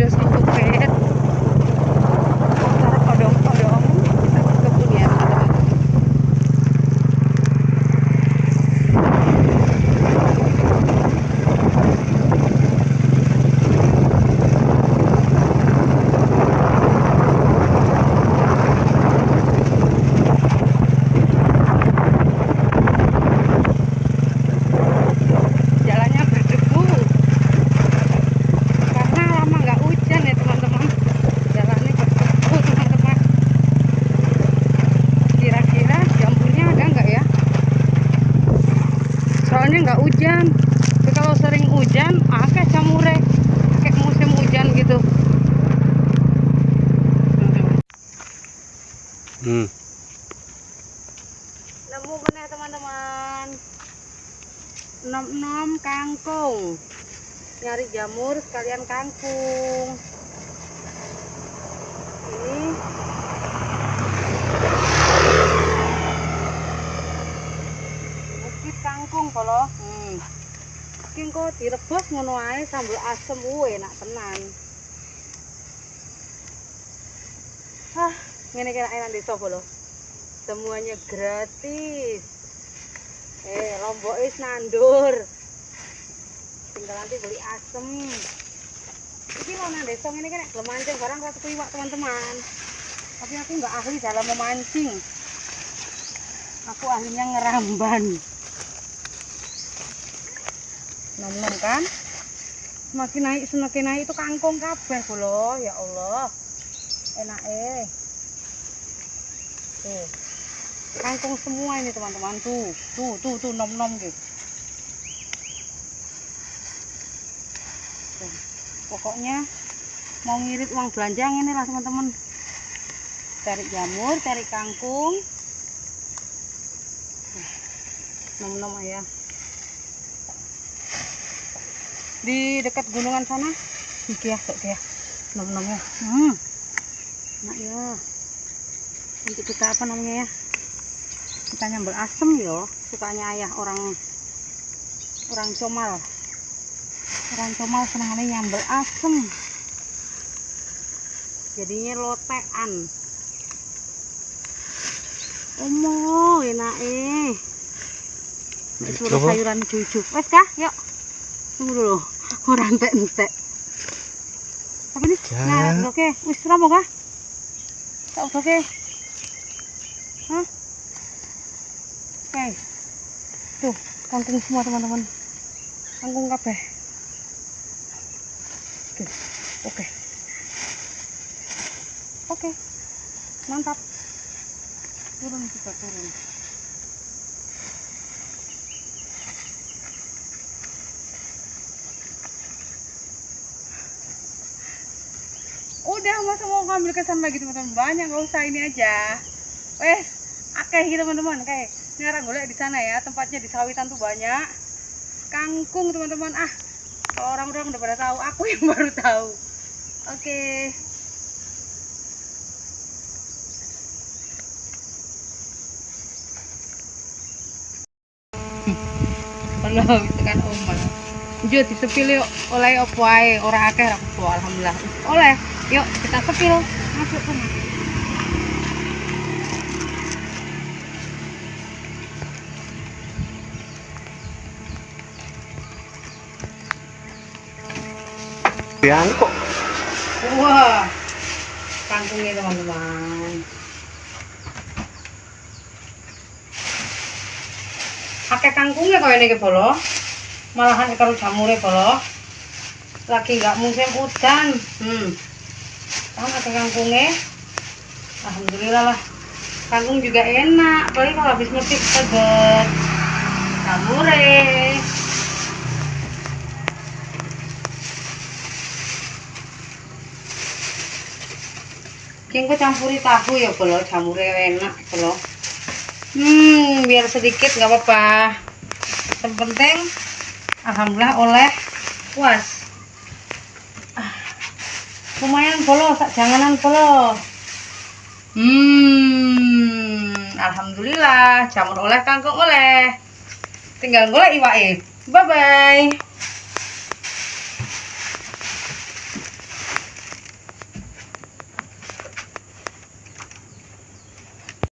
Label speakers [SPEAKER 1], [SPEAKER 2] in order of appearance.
[SPEAKER 1] harus dikupet. Antara kodong-kodong kita ke kebun ya teman-teman. Jalannya berdebu karena lama nggak hujan ya teman-teman. Jalannya berdebu teman-teman. Kira-kira jamurnya ada nggak ya? Soalnya nggak hujan. Tapi kalau sering hujan, kayak jamure, kayak musim hujan gitu. Nemu bener teman-teman. Nom-nom kangkung. Nyari jamur sekalian kangkung. Ini bukit kangkung kalau mungkin kok direbus ngono ae sambal asem enak tenan. Ngene kira enak desa lho. Semuanya gratis. Lombok is nandur. Tinggal nanti beli asem. Iki lho nang desa ngene kan gelem mancing barang rasa iwak teman-teman. Tapi aku nggak ahli dalam memancing. Aku ahlinya ngeramban. Nom-nom kan? Semakin naik itu kangkung kabeh lho, ya Allah. Enak Tuh. Kangkung semua ini teman-teman tuh nom-nom gitu. Pokoknya mau ngirit uang belanja ini lah teman-teman. Cari jamur, cari kangkung. Nom-nom ayah. Di dekat gunungan sana, iki ya, nom-nomnya. Nah ya. Untuk kita apa namanya ya? Kita nyambel asem yo, sukanya ayah orang comal. Orang comal senangnya nyambel asem. Jadinya lotekan. Omo, enak Suruh sayuran cucu. Wes kah? Yuk. Tunggu dulu. Orang entek. Apa nih? Nah, oke. Wis rampung kah? Tak oke. Hah? Oke. Tuh, kangkung semua teman-teman. Kangkung kabeh. Oke. Oke. Mantap. Turun. Udah, masa mau ngambil kesan lagi teman-teman, banyak, nggak usah ini aja. Wes, akeh gitu teman-teman, kayak nyarang golek di sana ya, tempatnya di sawitan tuh banyak kangkung teman-teman. Kalau orang-orang udah pada tahu, aku yang baru tahu. Oke. Kalau itu kan omah. Jut disepil yuk, oleh opo ae, ora akeh ra apa alhamdulillah. Oleh. Yuk kita sepil. Masuk sana.
[SPEAKER 2] Kok.
[SPEAKER 1] Wah. Kangkungnya teman-teman. Akeh kangkungnya kaya ini bolo. Malahan karo jamure bolo. Lagi nggak musim hujan. Kan akeh kangkungnya. Alhamdulillah lah. Kangkung juga enak, apalagi kalau habis ngetik seger. Jamure. Kengko campuri tahu ya bolo, jamure enak bolo. Biar sedikit nggak apa-apa. Yang penting alhamdulillah oleh puas. Lumayan bolo, sak janganan bolo. Alhamdulillah jamur oleh kangkung oleh. Tinggal golek iwake. Bye bye.